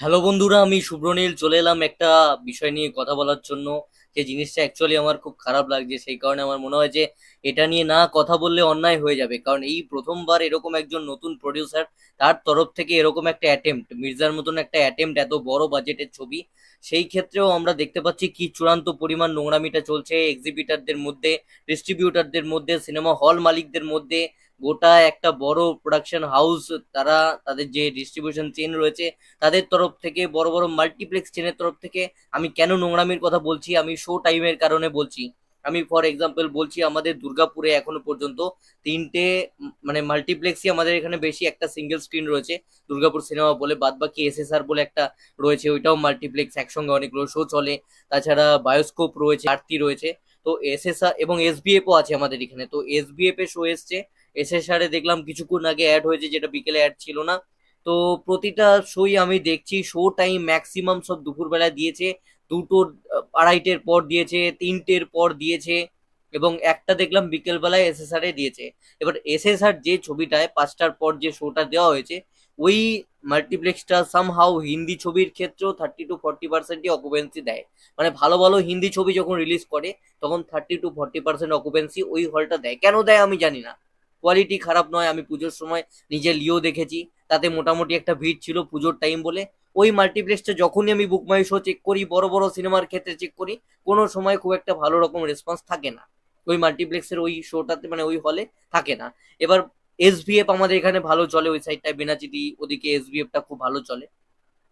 Hello বন্ধুরা, আমি শুভ্রনীল চলে এলাম একটা বিষয় নিয়ে কথা বলার জন্য। যে জিনিসটা অ্যাকচুয়ালি আমার খুব খারাপ লাগছে, সেই কারণে আমার মনে হয় যে এটা নিয়ে না কথা বললে অন্যায় হয়ে যাবে। কারণ এই প্রথমবার এরকম একজন নতুন প্রডিউসার, তার তরফ থেকে এরকম একটা অ্যাটেম্প্ট, মির্জার মতন একটা অ্যাটেম্প্ট, এত বড় বাজেটের ছবি, সেই ক্ষেত্রেও আমরা দেখতে পাচ্ছি কি চূড়ান্ত পরিমাণ নোংরামিটা চলছে এক্সিবিটারদের মধ্যে, ডিস্ট্রিবিউটারদের মধ্যে, সিনেমা হল মালিকদের মধ্যে। গোটা একটা বড় প্রোডাকশন হাউস, তারা তাদের যে ডিস্ট্রিবিউশন চেন রয়েছে তাদের তরফ থেকে, বড় বড় মাল্টিপ্লেক্স চেনের তরফ থেকে। আমি কেন নোংরামির কথা বলছি, আমি শো টাইমের কারণে বলছি। আমি ফর এক্সাম্পল বলছি, আমাদের দুর্গাপুরে এখনো পর্যন্ত তিনটে মানে মাল্টিপ্লেক্সই আমাদের এখানে বেশি, একটা সিঙ্গেল স্ক্রিন রয়েছে দুর্গাপুর সিনেমা বলে, বাদ বাকি এসএসআর বলে একটা রয়েছে, ওইটাও মাল্টিপ্লেক্স, একসঙ্গে অনেকগুলো শো চলে। তাছাড়া বায়োস্কোপ রয়েছে, আরতি রয়েছে। তো এসএসআর এবং এসবিএফ ও আছে আমাদের এখানে। তো এসবিএফ এ শো এসছে, এসএসআর এ দেখলাম কিছুক্ষণ আগে অ্যাড হয়েছে, যেটা বিকেলে অ্যাড ছিল না। তো প্রতিটা শোই আমি দেখছি, শো টাইম ম্যাক্সিমাম সব দুপুরবেলা দিয়েছে। দুটো, আড়াইটের পর দিয়েছে, তিনটের পর দিয়েছে, এবং একটা দেখলাম বিকেল বেলায় এসএসআর এ দিয়েছে। এবার এসএসআর যে ছবিটায় 5টার পর যে শোটা দেওয়া হয়েছে, ওই মাল্টিপ্লেক্সটা সামহাউ হিন্দি ছবির ক্ষেত্রেও 30 to 40% অকুপেন্সি দেয়। মানে ভালো ভালো হিন্দি ছবি যখন রিলিজ করে, তখন 30 to 40% অকুপেন্সি ওই হলটা দেয়। কেন দেয় আমি জানি না। কোয়ালিটি খারাপ নয়, আমি পুজোর সময় নিজে লিও দেখেছি, তাতে মোটামুটি একটা ভিড় ছিল পুজোর টাইম বলে। ওই মাল্টিপ্লেক্সটা যখনই আমি বুক মাই শো চেক করি, বড় বড় সিনেমার ক্ষেত্রে চেক করি, কোনো সময় খুব একটা ভালো রকম রেসপন্স থাকে না ওই মাল্টিপ্লেক্সের ওই শোটাতে, মানে ওই হলে থাকে না। এবার এসভিএফ আমাদের এখানে ভালো চলে, ওই সাইডটায় বেনাচিতি ওদিকে এসভিএফটা খুব ভালো চলে।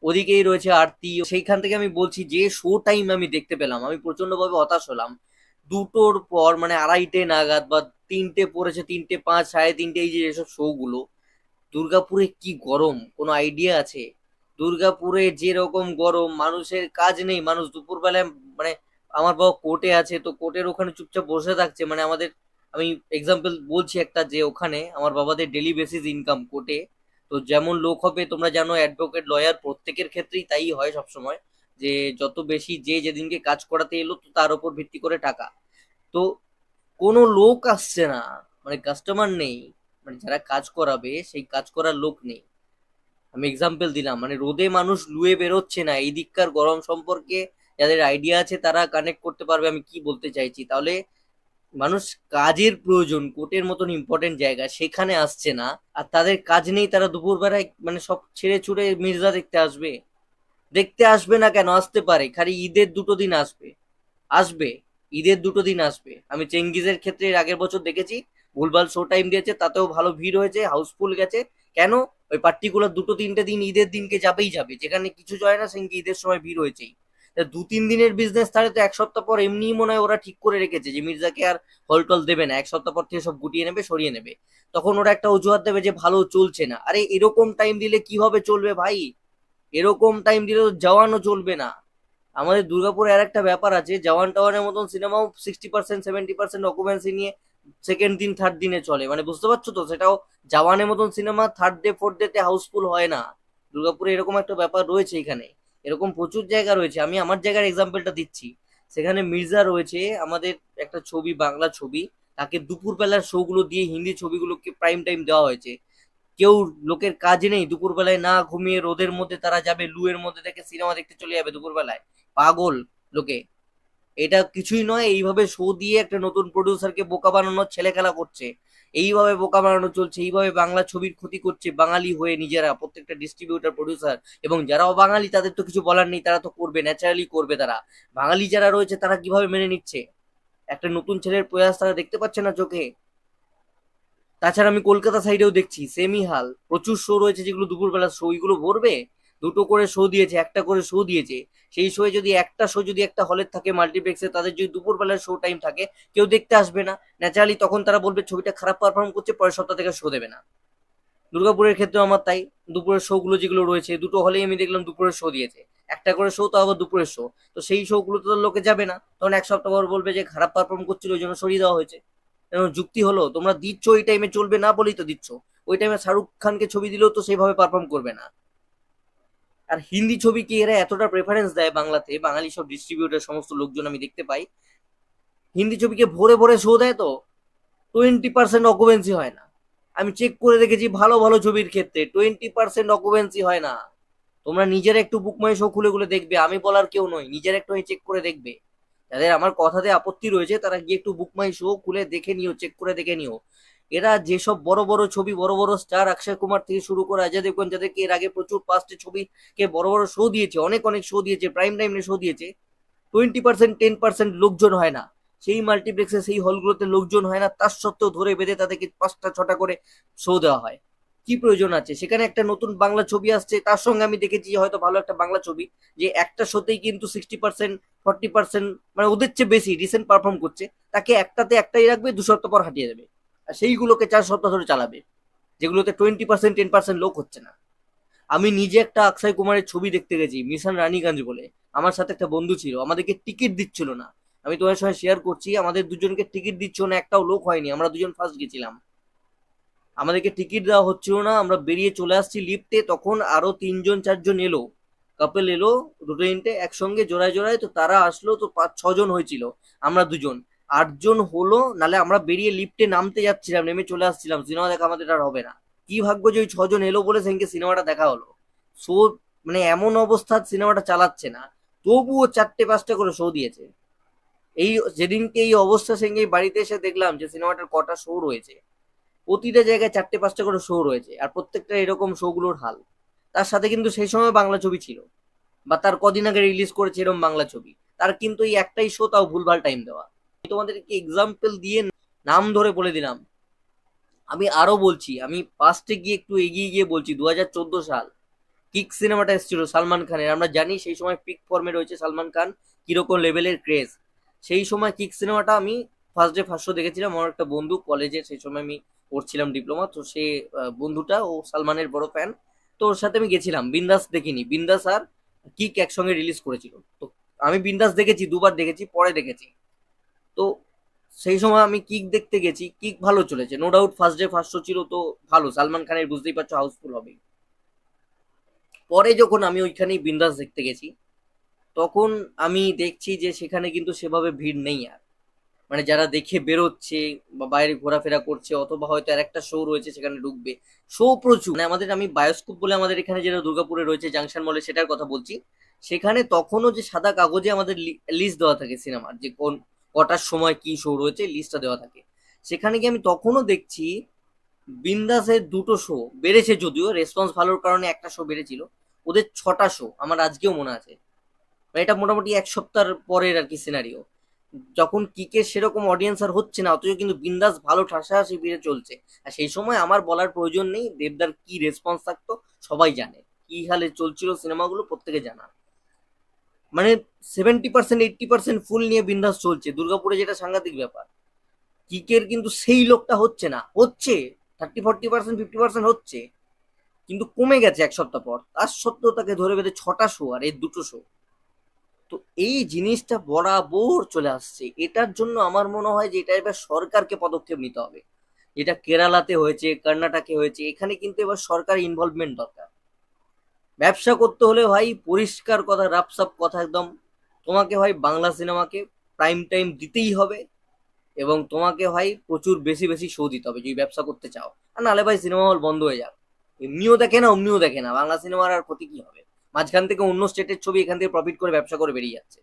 ওদিকেই রয়েছে আরতি, সেইখান থেকে আমি বলছি যে শো টাইম আমি দেখতে পেলাম, আমি প্রচন্ড ভাবে হতাশ হলাম। দুটোর পর মানে আড়াইটে নাগাদ বা তিনটে পড়েছে, 3টে 5, সাড়ে 3টে, এই যে এসব শো গুলো। দুর্গাপুরে কি গরম, কোনো আইডিয়া আছে? দুর্গাপুরে যেরকম গরম, মানুষের কাজ নেই, মানুষ দুপুরবেলায় মানে, আমার বাবা কোর্টে আছে, তো কোর্টের ওখানে চুপচাপ বসে থাকছে। মানে আমাদের, আমি এক্সাম্পল বলছি একটা, যে ওখানে আমার বাবাদের ডেলি বেসিস ইনকাম কোর্টে। তো যেমন লোক হবে, তোমরা জানো অ্যাডভোকেট লয়ার প্রত্যেকের ক্ষেত্রেই তাই হয় সব সময়, যে যত বেশি যে যেদিনকে কাজ করাতে এলো, তো তার উপর ভিত্তি করে টাকা। তো কোনো লোক আসছে না, মানে কাস্টমার নেই, মানে যারা কাজ করাবে সেই কাজ করার লোক নেই। আমি এক্সাম্পল দিলাম, মানে রোদে মানুষ লুয়ে বেরোচ্ছে না। এই দিককার গরম সম্পর্কে যাদের আইডিয়া আছে তারা কানেক্ট করতে পারবে আমি কি বলতে চাইছি। তাহলে মানুষ, কাজের প্রয়োজন, কোর্টের মতন ইম্পর্টেন্ট জায়গা, সেখানে আসছে না। আর তাদের কাজ নেই, তারা দুপুরবেলায় মানে সব ছেড়ে ছুড়ে মির্জা দেখতে আসবে। দেখতে আসবে না কেন, আসতে পারে, খালি ঈদের 2টো দিন আসবে। আসবে, ঈদের 2টো দিন আসবে। আমি চেঙ্গিজের ক্ষেত্রে এর আগের বছর দেখেছি, ভুলভাল শো টাইম দিয়েছে, তাতেও ভালো ভিড় হয়েছে, হাউসফুল গেছে। কেন? ওই পার্টিকুলার 2-3টে দিন ঈদের দিনকে যাবেই যাবে, যেখানে কিছু যায় না সেখানে ঈদের সময় ভিড় হয়েছেই। 2-3 দিনের বিজনেস, তাহলে তো এক সপ্তাহ পর এমনিই মনে হয় ওরা ঠিক করে রেখেছে যে মির্জাকে আর হল টল দেবে না, এক সপ্তাহ পর থেকে সব গুটিয়ে নেবে, সরিয়ে নেবে। তখন ওরা একটা অজুহাত দেবে যে ভালো চলছে না। আরে এরকম টাইম দিলে কিভাবে চলবে ভাই? এরকম টাইম দিলে তো জওয়ানও চলবে না। আমাদের দুর্গাপুরে আর একটা ব্যাপার আছে, জওয়ান টাওয়ানের মতন সিনেমাও 60%, 70% অকুপেন্সি নিয়ে সেকেন্ড দিন থার্ড দিনে চলে। মানে বুঝতে পারছো তো, সেটাও জওয়ানের মতন cinema third day fourth day তে হাউসফুল হয় না। দুর্গাপুরে এরকম একটা ব্যাপার রয়েছে এখানে, এরকম প্রচুর জায়গা রয়েছে। আমি আমার জায়গার এক্সাম্পলটা দিচ্ছি। সেখানে মির্জা রয়েছে, আমাদের একটা ছবি, বাংলা ছবি, তাকে দুপুরবেলার শো গুলো দিয়ে হিন্দি ছবিগুলোকে প্রাইম টাইম দেওয়া হয়েছে। কেউ, লোকের কাজ নেই, দুপুরবেলায় না ঘুমিয়ে রোদের মধ্যে তারা যাবে, লুয়ের মধ্যে থেকে সিনেমা দেখতে চলে যাবে দুপুরবেলায়। পাগল লোকে। এটা কিছুই নয়, এইভাবে শো দিয়ে একটা নতুন প্রডিউসারকে বোকা বানানোর ছেলে খেলা করছে। এইভাবে বোকা বানানো চলছে, এইভাবে বাংলা ছবির ক্ষতি করছে বাঙালি হয়ে নিজেরা, প্রত্যেকটা ডিস্ট্রিবিউটার প্রডিউসার। এবং যারা অবাঙালি তাদের তো কিছু বলার নেই, তারা তো করবে, ন্যাচারালি করবে তারা। বাঙালি যারা রয়েছে তারা কিভাবে মেনে নিচ্ছে একটা নতুন ছেলের প্রয়াস? তারা দেখতে পাচ্ছে না চোখে? তাছাড়া আমি কলকাতা সাইডেও দেখছি সেমই হাল, প্রচুর শো রয়েছে যেগুলো দুপুরবেলা শো, ওইগুলো ভরবে। দুটো করে শো দিয়েছে, একটা করে শো দিয়েছে। সেই শোয়ে যদি একটা শো যদি একটা হলের থাকে মাল্টিপ্লেক্সে, তাদের যদি দুপুরবেলার শো টাইম থাকে, কেউ দেখতে আসবে না ন্যাচারালি। তখন তারা বলবে ছবিটা খারাপ পারফর্ম করছে, পরের সপ্তাহ থেকে শো দেবে না। দুর্গাপুরের ক্ষেত্রে আমার তাই। দুপুরের শো গুলো যেগুলো রয়েছে, দুটো হলেই আমি দেখলাম দুপুরের শো দিয়েছে, একটা করে শো, তো আবার দুপুরের শো। তো সেই শো গুলো তো লোকে যাবে না, তখন এক সপ্তাহ পর বলবে যে খারাপ পারফর্ম করছিল, ওই জন্য সরিয়ে দেওয়া হয়েছে। যুক্তি হলো? তোমরা দিচ্ছ ওই টাইমে চলবে না বলেই তো দিচ্ছ। ওই টাইমে শাহরুখ খানকে ছবি দিলেও তো সেইভাবে পারফর্ম করবে না। আর হিন্দি ছবিকে এরা এতটা প্রেফারেন্স দেয় বাংলাতে, বাঙালি সব ডিস্ট্রিবিউটার সমস্ত লোকজন আমি দেখতে পাই, হিন্দি ছবিকে ভরে ভরে শো দেয়, তো 20% অকুপেন্সি হয় না। আমি চেক করে দেখেছি ভালো ভালো ছবির ক্ষেত্রে 20% অকুপেন্সি হয় না। তোমরা নিজেরা একটু বুক মাই শো খুলে খুলে দেখবে, আমি বলার কেউ নয়, নিজেরা একটু চেক করে দেখবে। যাদের আমার কথাতে আপত্তি রয়েছে তারা গিয়ে একটু বুক মাই শো খুলে দেখে নিও, চেক করে দেখে নিও। এরা যেসব বড় বড় ছবি, বড় বড় স্টার, অক্ষয় কুমার থেকে শুরু করে অজয় দেবগন, যাদেরকে এর আগে প্রচুর পাঁচটি ছবিকে বড় বড় শো দিয়েছে, অনেক অনেক শো দিয়েছে, প্রাইম টাইমে শো দিয়েছে, 20%, 10% লোকজন হয় না সেই মাল্টিপ্লেক্সে, সেই হলগুলোতে লোকজন হয় না, তার সত্ত্বেও ধরে বেঁধে তাদেরকে 5টা 6টা করে শো দেওয়া হয়। কি প্রয়োজন আছে? সেখানে একটা নতুন বাংলা ছবি আসছে, তার সঙ্গে আমি দেখেছি হয়তো ভালো একটা বাংলা ছবি, যে একটা শোতেই কিন্তু 60%, 40%, মানে ওদের চেয়ে বেশি রিসেন্ট পারফর্ম করছে, তাকে একটাতে একটাই রাখবে, 2 সপ্তাহ পর হাঁটিয়ে দেবে, আর সেইগুলোকে 4 সপ্তাহ ধরে চালাবে, যেগুলোতে 20%, 10% লোক হচ্ছে না। আমি নিজে একটা অক্ষয় কুমারের ছবি দেখতে গেছি, মিশন রানীগঞ্জ বলে। আমার সাথে একটা বন্ধু ছিল, আমাদেরকে টিকিট দিচ্ছিল না। আমি তোমার সঙ্গে শেয়ার করছি, আমাদের দুজনকে টিকিট দিচ্ছিল না, একটাও লোক হয়নি, আমরা দুজন ফার্স্ট গেছিলাম। আমাদেরকে টিকিট দেওয়া হচ্ছিল না, আমরা বেরিয়ে চলে আসছি লিফটে, তখন আরো 3 জন 4 জন এলো, কাপেল এলো, দুটো তিনটে একসঙ্গে জোড়ায় জোড়ায়, তো তারা আসলো, তো 5 6 জন হয়েছিল, আমরা দুজন, 8 জন হলো। নালে আমরা বেরিয়ে লিফটে নামতে যাচ্ছিলাম, নেমে চলে আসছিলাম, সিনেমা দেখা আমাদের আর হবে না। কি ভাগ্য যে ওই 6 জন এলো বলে সেদিনকে সিনেমাটা দেখা হলো। শো, মানে এমন অবস্থা সিনেমাটা চালাচ্ছে না, তবুও 4টে 5টা করে শো দিয়েছে। এই যেদিনকে এই অবস্থা, সেদিনকে বাড়িতে এসে দেখলাম যে সিনেমাটার কটা শো রয়েছে, প্রতিটা জায়গায় 4টে 5টা করে শো রয়েছে, আর প্রত্যেকটা এরকম শো গুলোর হাল। তার সাথে কিন্তু সেই সময় বাংলা ছবি ছিল, বা তার কদিন আগে রিলিজ করেছে এরকম বাংলা ছবি, তার কিন্তু এই একটাই শো, তাও ভুলভাল টাইম দেওয়া। আমি তোমাদেরকে এক্সাম্পল দিয়ে নাম ধরে বলে দিলাম। আমি আরো বলছি, আমি পাস্টে গিয়ে একটু এগিয়ে গিয়ে বলছি, 2014 সাল কিক সিনেমাটা এসেছিল সালমান খানের, আমরা জানি সেই সময় পিক ফর্মে রয়েছে সালমান খান, কিরকম লেভেলের ক্রেজ। সেই সময় কিক সিনেমাটা আমি ফার্স্ট ডে ফার্স্ট শো দেখেছিলাম। আমার একটা বন্ধু কলেজে, সেই সময় আমি পড়ছিলাম ডিপ্লোমা, তো সে বন্ধুটা ও সালমানের বড় ফ্যান, তো ওর সাথে আমি গেছিলাম। বিন্দাস দেখিনি, বিন্দাস আর কিক একসঙ্গে রিলিজ করেছিল, তো আমি বিন্দাস দেখেছি, দুবার দেখেছি, পরে দেখেছি। তো সেই সময় আমি কিক দেখতে গেছি, কিক ভালো চলেছে, no doubt first day first show ছিল তো ভালো, সালমান খানের বুঝতেই পারছো হাউসফুল হবে। পরে যখন আমি ওইখানেই বিন্দাস দেখতে গেছি, তখন আমি দেখছি যে সেখানে কিন্তু সেভাবে ভিড় নেই আর, মানে যারা দেখে বেরোচ্ছে বা বাইরে ঘোরাফেরা করছে, অথবা হয়তো আর একটা শো রয়েছে সেখানে ঢুকবে, শো প্রচুর। মানে আমাদের, আমি বায়োস্কোপ বলে আমাদের এখানে যেটা দুর্গাপুরে রয়েছে জাংশন মলে, সেটার কথা বলছি। সেখানে তখনও যে সাদা কাগজে আমাদের লিস্ট দেওয়া থাকে সিনেমার, যে কোন কটার সময় কি শো রয়েছে, লিস্টটা দেওয়া থাকে। সেখানে গিয়ে আমি তখনও দেখছি বিন্দাসের 2টো শো বেড়েছে, যদিও রেসপন্স ভালোর কারণে একটা শো বেড়েছিল, ওদের 6টা শো আমার আজকেও মনে আছে। মানে এটা মোটামুটি 1 সপ্তাহ পরের আর কি সিনারিও, যখন কিকের সেরকম অডিয়েন্স আর হচ্ছে না, অথচ কিন্তু বিন্দাস ভালো ঠাসাঠাসি ভিড়ে চলছে। আর সেই সময় আমার বলার প্রয়োজন নেই দেবদার কি রেসপন্স থাকতো, সবাই জানে কি হালে চলছিল সিনেমাগুলো, প্রত্যেকে জানা। মানে 70%, 80% ফুল নিয়ে বিন্দাস চলছে দুর্গাপুরে, যেটা সাংঘাতিক ব্যাপার। কিকের কিন্তু সেই লোকটা হচ্ছে না, হচ্ছে 30 40% 50% হচ্ছে, কিন্তু কমে গেছে 1 সপ্তাহ পর, তার সত্ত্বেও তাকে ধরে বেঁধে 6টা শো আর এর 2টো শো। তো এই জিনিসটা বরাবর চলে আসছে, এটার জন্য আমার মনে হয় যে এটা এবার সরকারকে পদক্ষেপ নিতে হবে। যেটা কেরালাতে হয়েছে, কর্ণাটকে হয়েছে, এখানে কিন্তু এবার সরকার ইনভলভমেন্ট দরকার। ব্যবসা করতে হলে ভাই পরিষ্কার কথা, রাপসাপ কথা একদম, তোমাকে ভাই বাংলা সিনেমাকে প্রাইম টাইম দিতেই হবে, এবং তোমাকে ভাই প্রচুর বেশি বেশি শো দিতে হবে যদি ব্যবসা করতে চাও। আর নাহলে ভাই সিনেমা হল বন্ধ হয়ে যাক, এমনিও দেখে না অমনিও দেখে না, বাংলা সিনেমার আর ক্ষতি কি হবে? মাঝখান থেকে অন্য স্টেটের ছবি এখান থেকে প্রফিট করে ব্যবসা করে বেরিয়ে যাচ্ছে।